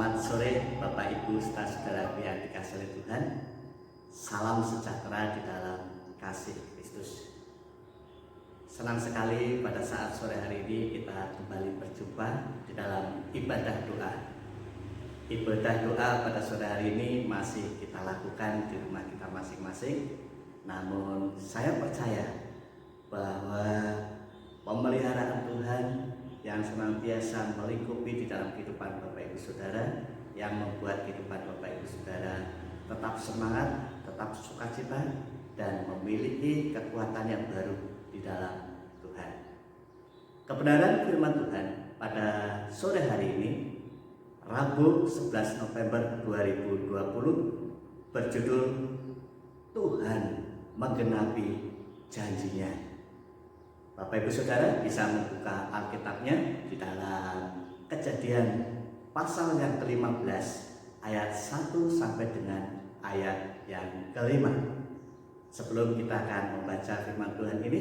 Selamat sore Bapak Ibu saudara yang dikasihi oleh Tuhan. Salam sejahtera di dalam kasih Kristus. Senang sekali pada saat sore hari ini kita kembali berjumpa di dalam ibadah doa. Ibadah doa pada sore hari ini masih kita lakukan di rumah kita masing-masing. Namun saya percaya bahwa pemeliharaan Tuhan yang senantiasa melingkupi di dalam kehidupan Bapak Ibu Saudara, yang membuat kehidupan Bapak Ibu Saudara tetap semangat, tetap sukacita, dan memiliki kekuatan yang baru di dalam Tuhan. Kebenaran firman Tuhan pada sore hari ini, Rabu 11 November 2020, berjudul Tuhan menggenapi janjinya. Bapak Ibu Saudara bisa membuka Alkitabnya di dalam Kejadian pasal yang ke-15 ayat 1 sampai dengan ayat yang ke-5. Sebelum kita akan membaca firman Tuhan ini,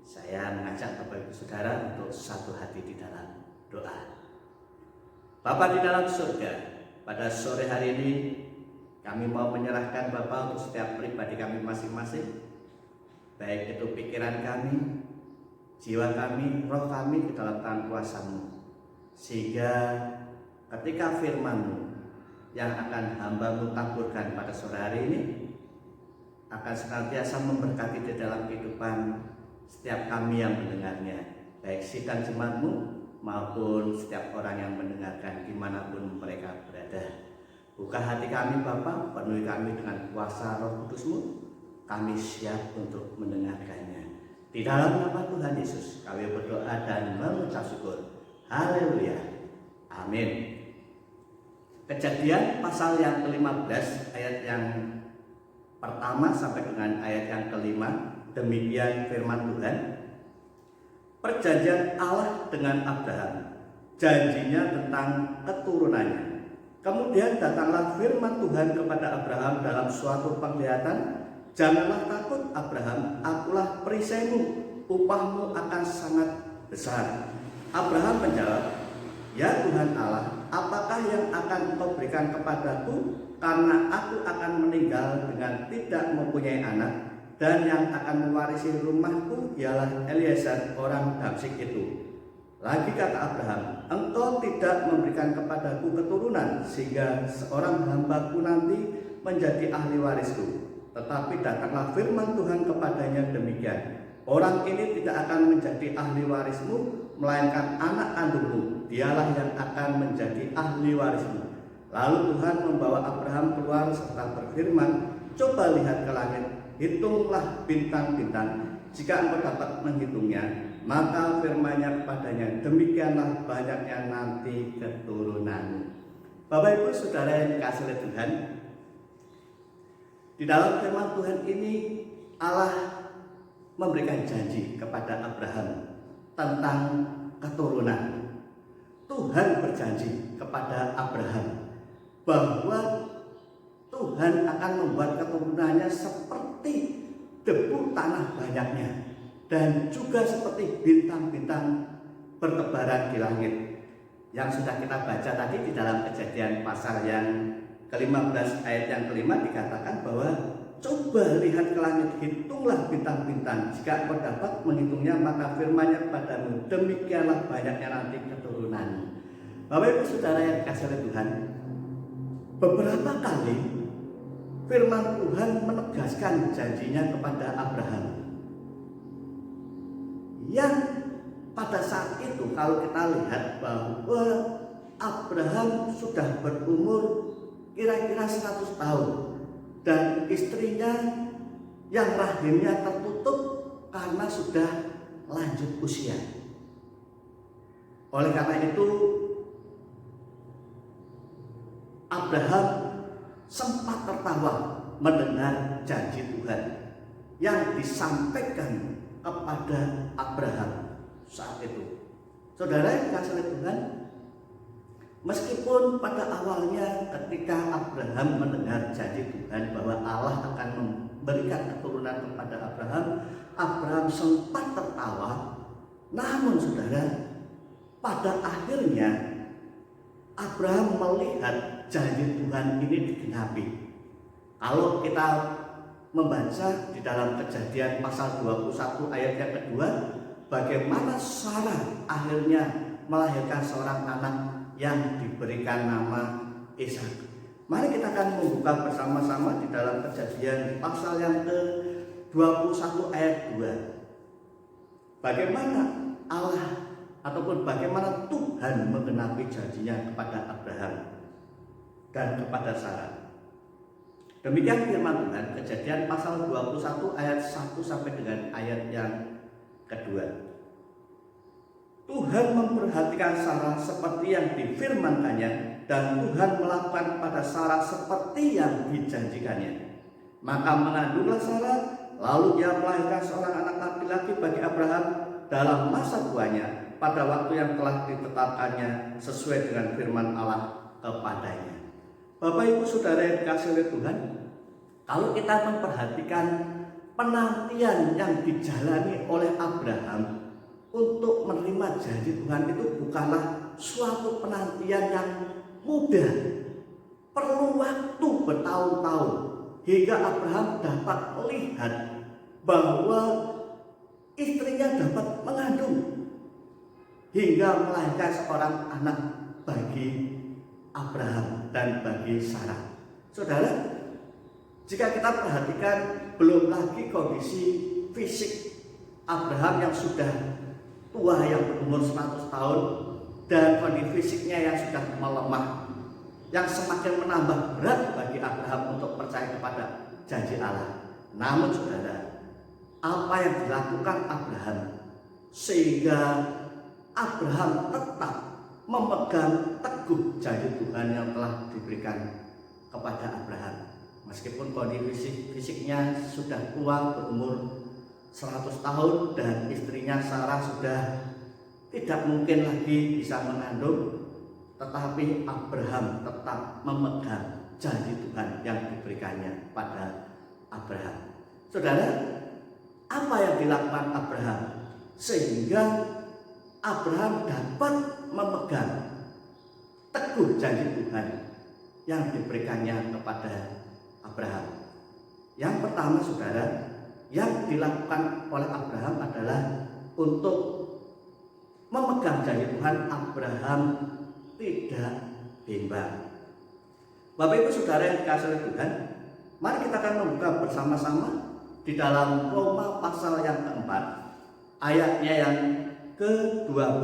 saya mengajak Bapak Ibu Saudara untuk satu hati di dalam doa. Bapa di dalam surga, pada sore hari ini kami mau menyerahkan Bapa untuk setiap pribadi kami masing-masing, baik itu pikiran kami, jiwa kami, roh kami ke dalam tangan kuasa-Mu, sehingga ketika firman-Mu yang akan hamba-Mu taburkan pada sore hari ini akan senantiasa memberkati di dalam kehidupan setiap kami yang mendengarnya, baik sidang jemaat-Mu maupun setiap orang yang mendengarkan dimanapun mereka berada. Buka hati kami Bapa, penuhi kami dengan kuasa Roh Kudus-Mu, kami siap untuk mendengarkannya. Di dalam nama Tuhan Yesus kami berdoa dan mengucap syukur. Haleluya. Amin. Kejadian pasal yang ke-15 ayat yang pertama sampai dengan ayat yang ke-5. Demikian firman Tuhan. Perjanjian Allah dengan Abraham, janjinya tentang keturunannya. Kemudian datanglah firman Tuhan kepada Abraham dalam suatu penglihatan. Janganlah takut Abraham, akulah perisaimu, upahmu akan sangat besar. Abraham menjawab, ya Tuhan Allah, apakah yang akan Engkau berikan kepadaku, karena aku akan meninggal dengan tidak mempunyai anak, dan yang akan mewarisi rumahku ialah Eliezer orang Damsyik itu. Lagi kata Abraham, Engkau tidak memberikan kepadaku keturunan, sehingga seorang hambaku nanti menjadi ahli warisku. Tetapi datanglah firman Tuhan kepadanya demikian, orang ini tidak akan menjadi ahli warismu, melainkan anak kandungmu, dialah yang akan menjadi ahli warismu. Lalu Tuhan membawa Abraham keluar serta berfirman, coba lihat ke langit, hitunglah bintang-bintang, jika engkau dapat menghitungnya. Maka firman-Nya kepadanya, demikianlah banyaknya nanti keturunanmu. Bapak Ibu Saudara yang dikasihi oleh Tuhan, di dalam firman Tuhan ini Allah memberikan janji kepada Abraham tentang keturunan. Tuhan berjanji kepada Abraham bahwa Tuhan akan membuat keturunannya seperti debu tanah banyaknya, dan juga seperti bintang-bintang bertebaran di langit. Yang sudah kita baca tadi di dalam Kejadian pasal yang ke-15 ayat yang ke-5 dikatakan bahwa coba lihat ke langit, hitunglah bintang-bintang, jika engkau dapat menghitungnya, maka firman-Nya kepadamu, demikianlah banyaknya nanti keturunan. Bapak Ibu Saudara yang dikasihi oleh Tuhan, beberapa kali firman Tuhan menegaskan janjinya kepada Abraham, yang pada saat itu kalau kita lihat bahwa Abraham sudah berumur kira-kira 100 tahun, dan istrinya yang rahimnya tertutup karena sudah lanjut usia. Oleh karena itu Abraham sempat tertawa mendengar janji Tuhan yang disampaikan kepada Abraham saat itu. Saudara yang dikasihi oleh Tuhan, meskipun pada awalnya ketika Abraham mendengar janji Tuhan bahwa Allah akan memberikan keturunan kepada Abraham, Abraham sempat tertawa. Namun saudara, pada akhirnya Abraham melihat janji Tuhan ini digenapi. Kalau kita membaca di dalam Kejadian pasal 21 ayat yang kedua, bagaimana Sarah akhirnya melahirkan seorang anak yang diberikan nama Ishak. Mari kita akan membuka bersama-sama di dalam Kejadian pasal yang ke-21 ayat 2. Bagaimana Allah ataupun bagaimana Tuhan menggenapi janjinya kepada Abraham dan kepada Sarah. Demikian firman Tuhan, Kejadian pasal 21 ayat 1 sampai dengan ayat yang kedua. Tuhan memperhatikan Sarah seperti yang difirmankannya, dan Tuhan melakukan pada Sarah seperti yang dijanjikannya. Maka mengandunglah Sarah, lalu ia melahirkan seorang anak laki-laki bagi Abraham dalam masa tuanya, pada waktu yang telah ditetapkannya sesuai dengan firman Allah kepadanya. Bapak Ibu Saudara yang dikasihi oleh Tuhan, kalau kita memperhatikan penantian yang dijalani oleh Abraham untuk menerima janji Tuhan itu bukanlah suatu penantian yang mudah. Perlu waktu bertahun-tahun hingga Abraham dapat melihat bahwa istrinya dapat mengandung hingga melahirkan seorang anak bagi Abraham dan bagi Sarah. Saudara, jika kita perhatikan belum lagi kondisi fisik Abraham yang sudah tua, yang berumur 100 tahun, dan kondisi fisiknya yang sudah melemah, yang semakin menambah berat bagi Abraham untuk percaya kepada janji Allah. Namun saudara, apa yang dilakukan Abraham sehingga Abraham tetap memegang teguh janji Tuhan yang telah diberikan kepada Abraham. Meskipun kondisi fisiknya sudah tua, berumur 100 tahun, dan istrinya Sarah sudah tidak mungkin lagi bisa mengandung, tetapi Abraham tetap memegang janji Tuhan yang diberikannya pada Abraham. Saudara, apa yang dilakukan Abraham sehingga Abraham dapat memegang teguh janji Tuhan yang diberikannya kepada Abraham? Yang pertama saudara, yang dilakukan oleh Abraham adalah untuk memegang janji Tuhan. Abraham tidak bimbang. Bapak Ibu Saudara yang dikasihi oleh Tuhan, mari kita akan membuka bersama-sama di dalam Roma pasal yang keempat, ayatnya yang ke-20.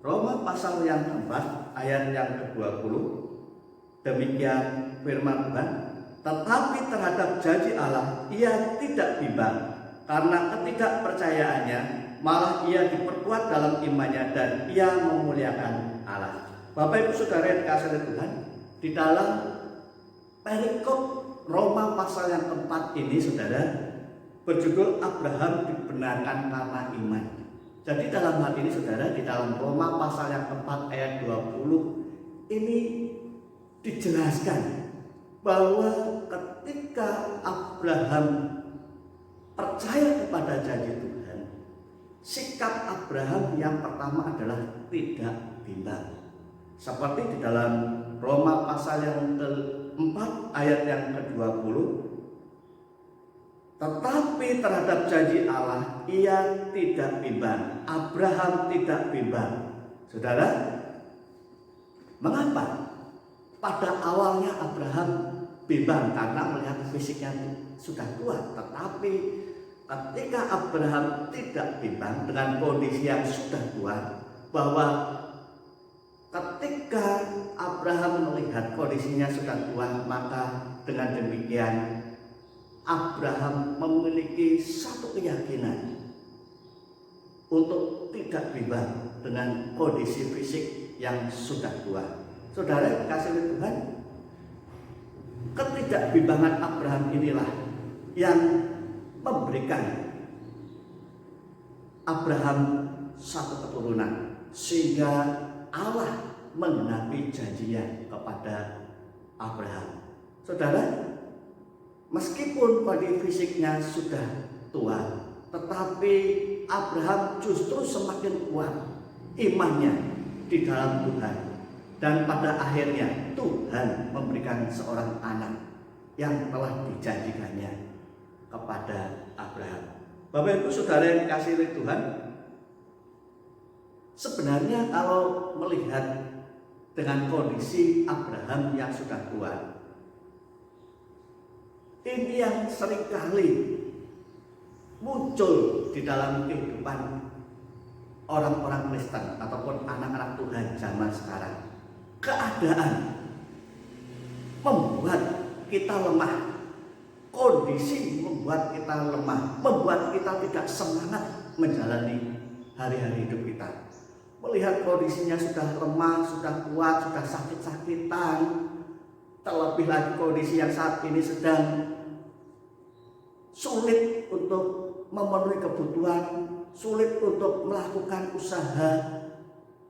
Roma pasal yang keempat, ayat yang ke-20. Demikian firman Tuhan, tetapi terhadap janji Allah ia tidak bimbang, karena ketidakpercayaannya malah ia diperkuat dalam imannya dan ia memuliakan Allah. Bapak Ibu Saudara yang dikasihi oleh Tuhan, di dalam perikop Roma pasal yang keempat ini saudara, berjudul Abraham dibenarkan karena iman. Jadi dalam hal ini saudara, di dalam Roma pasal yang keempat ayat 20 ini dijelaskan bahwa ketika Abraham percaya kepada janji Tuhan, sikap Abraham yang pertama adalah tidak bimbang. Seperti di dalam Roma pasal yang ke-4 ayat yang ke-20, tetapi terhadap janji Allah ia tidak bimbang. Abraham tidak bimbang. Saudara, mengapa? Pada awalnya Abraham bimbang karena melihat fisiknya sudah tua. Tetapi ketika Abraham tidak bimbang dengan kondisi yang sudah tua, bahwa ketika Abraham melihat kondisinya sudah tua, maka dengan demikian Abraham memiliki satu keyakinan untuk tidak bimbang dengan kondisi fisik yang sudah tua. Saudara kasih Tuhan, ketidakbimbangan Abraham inilah yang memberikan Abraham satu keturunan, sehingga Allah menggenapi janjinya kepada Abraham. Saudara, meskipun kondisi fisiknya sudah tua, tetapi Abraham justru semakin kuat imannya di dalam Tuhan. Dan pada akhirnya Tuhan memberikan seorang anak yang telah dijanjikannya kepada Abraham. Bapak Ibu Saudara yang dikasihi oleh Tuhan, sebenarnya kalau melihat dengan kondisi Abraham yang sudah tua, ini yang seringkali muncul di dalam kehidupan orang-orang Kristen ataupun anak-anak Tuhan zaman sekarang. Keadaan membuat kita lemah, kondisi membuat kita lemah, membuat kita tidak semangat menjalani hari-hari hidup kita. Melihat kondisinya sudah lemah, sudah kuat, sudah sakit-sakitan, terlebih lagi kondisi yang saat ini sedang sulit untuk memenuhi kebutuhan, sulit untuk melakukan usaha.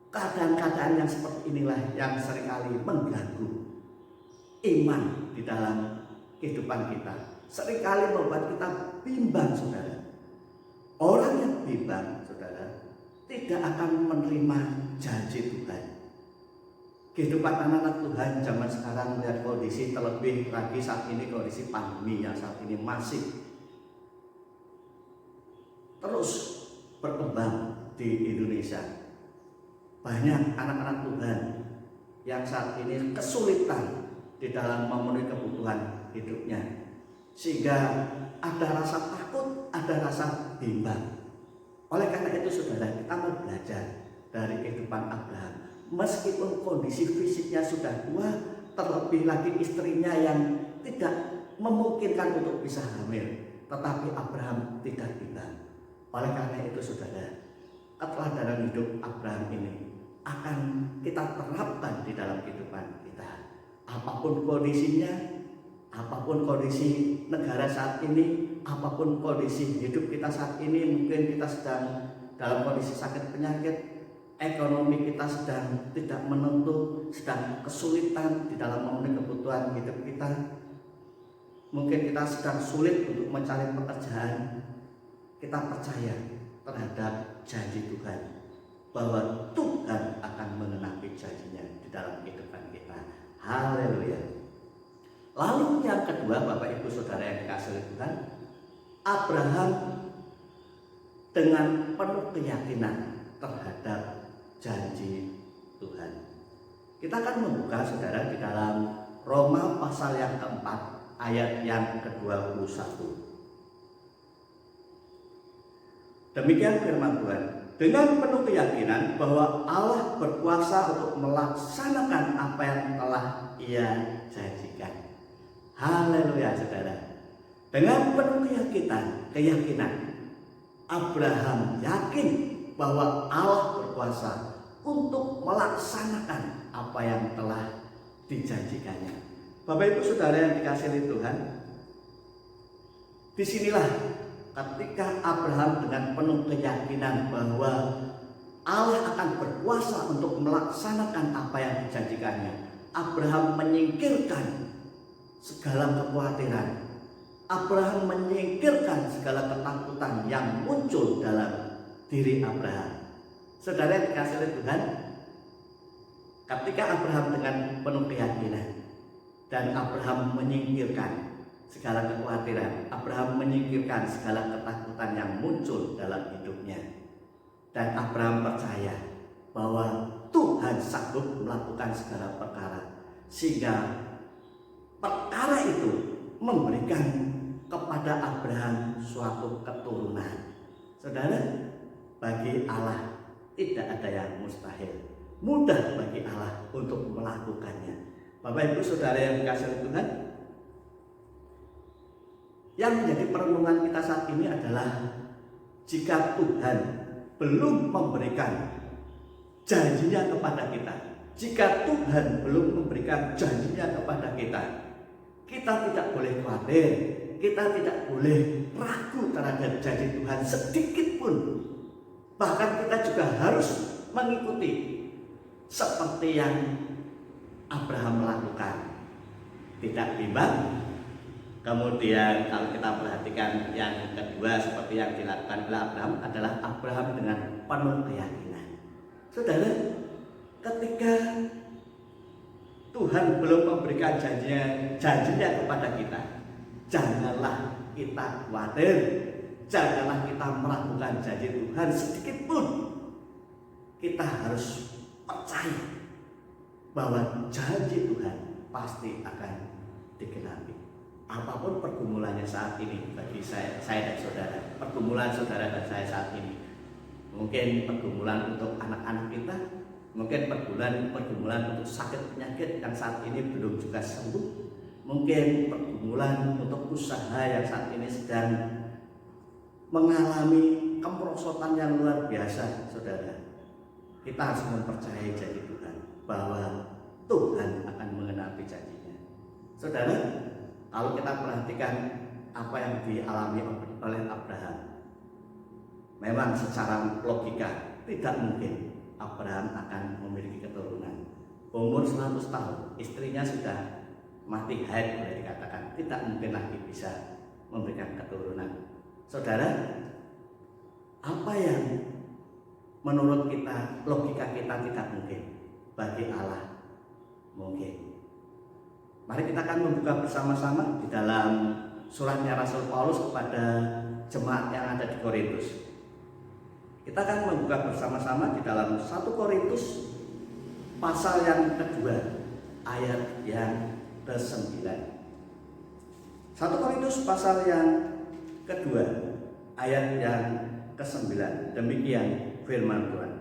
Keadaan-keadaan yang seperti inilah yang seringkali mengganggu iman di dalam kehidupan kita. Seringkali membuat kita bimbang, saudara. Orang yang bimbang, saudara, tidak akan menerima janji Tuhan. Kehidupan anak-anak Tuhan zaman sekarang melihat kondisi, terlebih lagi saat ini kondisi pandemi yang saat ini masih terus berkembang di Indonesia. Banyak anak-anak Tuhan yang saat ini kesulitan di dalam memenuhi kebutuhan hidupnya, sehingga ada rasa takut, ada rasa bimbang. Oleh karena itu saudara, kita mau belajar dari kehidupan Abraham. Meskipun kondisi fisiknya sudah tua, terlebih lagi istrinya yang tidak memungkinkan untuk bisa hamil, tetapi Abraham tidak bimbang. Oleh karena itu saudara, keteladanan hidup Abraham ini akan kita terapkan di dalam kehidupan kita. Apapun kondisinya, apapun kondisi negara saat ini, apapun kondisi hidup kita saat ini, mungkin kita sedang dalam kondisi sakit penyakit, ekonomi kita sedang tidak menentu, sedang kesulitan di dalam memenuhi kebutuhan hidup kita, mungkin kita sedang sulit untuk mencari pekerjaan. Kita percaya terhadap janji Tuhan bahwa Tuhan akan mengenapi janjinya di dalam kehidupan kita. Haleluya. Lalu yang kedua, Bapak Ibu Saudara yang dikasihi oleh Tuhan, Abraham dengan penuh keyakinan terhadap janji Tuhan. Kita akan membuka saudara di dalam Roma pasal yang keempat ayat yang ke-21. Demikian firman Tuhan. Dengan penuh keyakinan bahwa Allah berkuasa untuk melaksanakan apa yang telah Ia janjikan. Haleluya saudara. Dengan penuh keyakinan Abraham yakin bahwa Allah berkuasa untuk melaksanakan apa yang telah dijanjikannya. Bapak Ibu Saudara yang dikasihi Tuhan, disinilah ketika Abraham dengan penuh keyakinan bahwa Allah akan berkuasa untuk melaksanakan apa yang dijanjikannya, Abraham menyingkirkan segala kekhawatiran, Abraham menyingkirkan segala ketakutan yang muncul dalam diri Abraham. Saudara yang dikasihi Tuhan, ketika Abraham dengan penuh keyakinan dan Abraham menyingkirkan segala kekhawatiran, Abraham menyingkirkan segala ketakutan yang muncul dalam hidupnya, dan Abraham percaya bahwa Tuhan sanggup melakukan segala perkara, sehingga perkara itu memberikan kepada Abraham suatu keturunan. Saudara, bagi Allah tidak ada yang mustahil, mudah bagi Allah untuk melakukannya. Bapak Ibu Saudara yang dikasihi Tuhan, yang menjadi perenungan kita saat ini adalah jika Tuhan belum memberikan janjinya kepada kita, jika Tuhan belum memberikan janjinya kepada kita, kita tidak boleh khawatir, kita tidak boleh ragu terhadap janji Tuhan sedikit pun. Bahkan kita juga harus mengikuti seperti yang Abraham melakukan, tidak bimbang. Kemudian kalau kita perhatikan yang kedua, seperti yang dilakukan oleh Abraham adalah Abraham dengan penuh keyakinan. Saudara, ketika Tuhan belum memberikan janjinya kepada kita. Janganlah kita khawatir, janganlah kita meragukan janji Tuhan sedikit pun. Kita harus percaya bahwa janji Tuhan pasti akan digenapi. Apapun pergumulannya saat ini bagi saya dan saudara, pergumulan saudara dan saya saat ini, mungkin pergumulan untuk anak-anak kita, mungkin pergumulan untuk sakit penyakit yang saat ini belum juga sembuh, mungkin pergumulan untuk usaha yang saat ini sedang mengalami kemerosotan yang luar biasa, saudara. Kita harus mempercayai janji Tuhan bahwa Tuhan akan mengenapi janjinya. Saudara, kalau kita perhatikan apa yang dialami oleh Abraham, memang secara logika tidak mungkin Abraham akan memiliki keturunan. Umur 100 tahun, istrinya sudah mati haid, boleh dikatakan tidak mungkin lagi bisa memberikan keturunan. Saudara, apa yang menurut kita, logika kita tidak mungkin, bagi Allah mungkin. Mari kita akan membuka bersama-sama di dalam suratnya Rasul Paulus kepada jemaat yang ada di Korintus. Kita akan membuka bersama-sama di dalam 1 Korintus pasal yang kedua, ayat yang ke-9. 1 Korintus pasal yang kedua, ayat yang ke-9. Demikian firman Tuhan.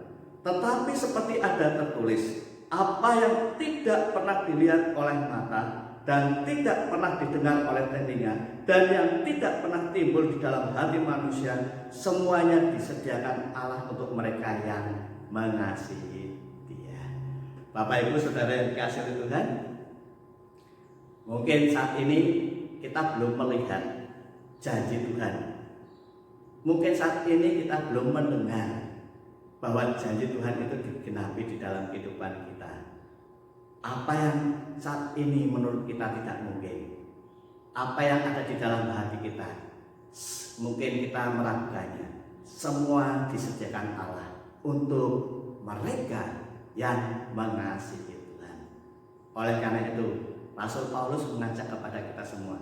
Tetapi seperti ada tertulis, apa yang tidak pernah dilihat oleh mata dan tidak pernah didengar oleh telinga dan yang tidak pernah timbul di dalam hati manusia, semuanya disediakan Allah untuk mereka yang mengasihi Dia. Bapak Ibu Saudara yang dikasihi Tuhan, mungkin saat ini kita belum melihat janji Tuhan. Mungkin saat ini kita belum mendengar bahwa janji Tuhan itu digenapi di dalam kehidupan kita. Apa yang saat ini menurut kita tidak mungkin, apa yang ada di dalam hati kita, mungkin kita meragukannya, semua disediakan Allah untuk mereka yang mengasihi Tuhan. Oleh karena itu, Rasul Paulus mengajak kepada kita semua,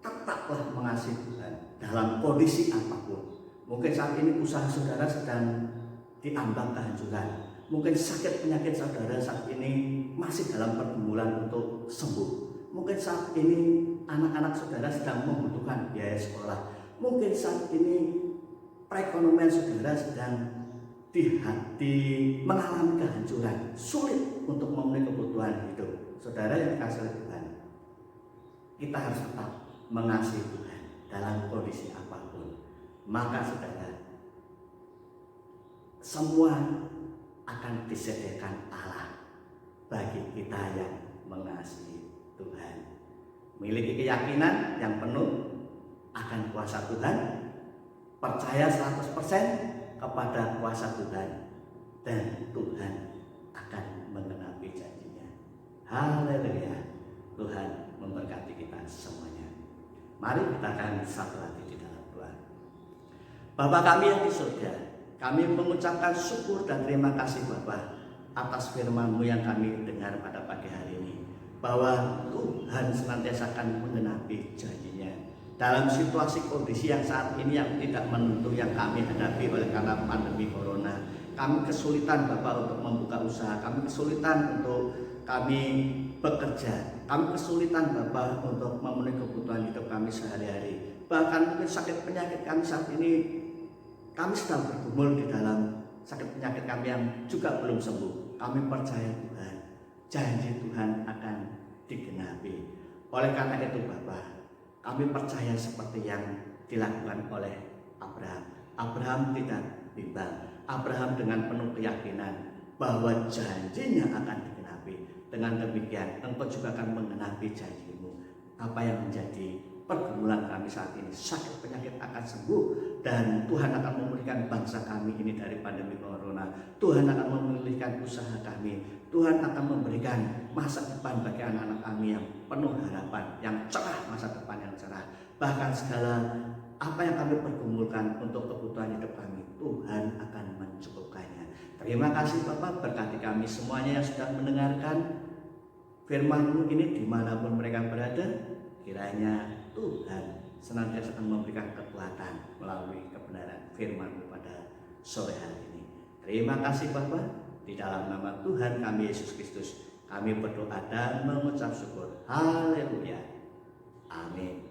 tetaplah mengasihi Tuhan dalam kondisi apapun. Mungkin saat ini usaha saudara sedang diambang kehancuran. Mungkin sakit penyakit saudara saat ini masih dalam pergumulan untuk sembuh. Mungkin saat ini anak-anak saudara sedang membutuhkan biaya sekolah. Mungkin saat ini perekonomian saudara sedang mengalami kehancuran, sulit untuk memenuhi kebutuhan hidup. Saudara yang dikasihi Tuhan, kita harus tetap mengasihi Tuhan dalam kondisi apapun. Maka saudara, semua akan disediakan Allah bagi kita yang mengasihi Tuhan. Miliki keyakinan yang penuh akan kuasa Tuhan, percaya 100% kepada kuasa Tuhan, dan Tuhan akan mengenapi janjinya. Haleluya. Tuhan memberkati kita semuanya. Mari kita akan satu hati di dalam doa. Bapa kami yang di surga, kami mengucapkan syukur dan terima kasih Bapa atas firman-Mu yang kami dengar pada pagi hari ini, bahwa Tuhan senantiasa akan menggenapi janjinya dalam situasi kondisi yang saat ini yang tidak menentu yang kami hadapi oleh karena pandemi corona. Kami kesulitan Bapak untuk membuka usaha, kami kesulitan untuk kami bekerja, kami kesulitan Bapak untuk memenuhi kebutuhan hidup kami sehari-hari. Bahkan mungkin sakit penyakit kami saat ini, kami sedang bergumul di dalam sakit penyakit kami yang juga belum sembuh. Kami percaya Tuhan, janji Tuhan akan digenapi. Oleh karena itu Bapak, kami percaya seperti yang dilakukan oleh Abraham. Abraham tidak bimbang. Abraham dengan penuh keyakinan bahwa janjinya akan digenapi. Dengan demikian, Engkau juga akan menggenapi janji-Mu. Apa yang menjadi pergumulan kami saat ini, sakit penyakit akan sembuh, dan Tuhan akan memulihkan bangsa kami ini dari pandemi corona. Tuhan akan memulihkan usaha kami. Tuhan akan memberikan masa depan bagi anak-anak kami yang penuh harapan, yang cerah, masa depan yang cerah. Bahkan segala apa yang kami pergumulkan untuk kebutuhan hidup kami, Tuhan akan mencukupkannya. Terima kasih Bapak, berkati kami semuanya yang sudah mendengarkan firman-Mu ini dimanapun mereka berada, kiranya Tuhan senantiasa akan memberikan kekuatan melalui kebenaran firman-Mu pada sore hari ini. Terima kasih Bapa, di dalam nama Tuhan kami Yesus Kristus kami berdoa dan mengucap syukur. Haleluya. Amin.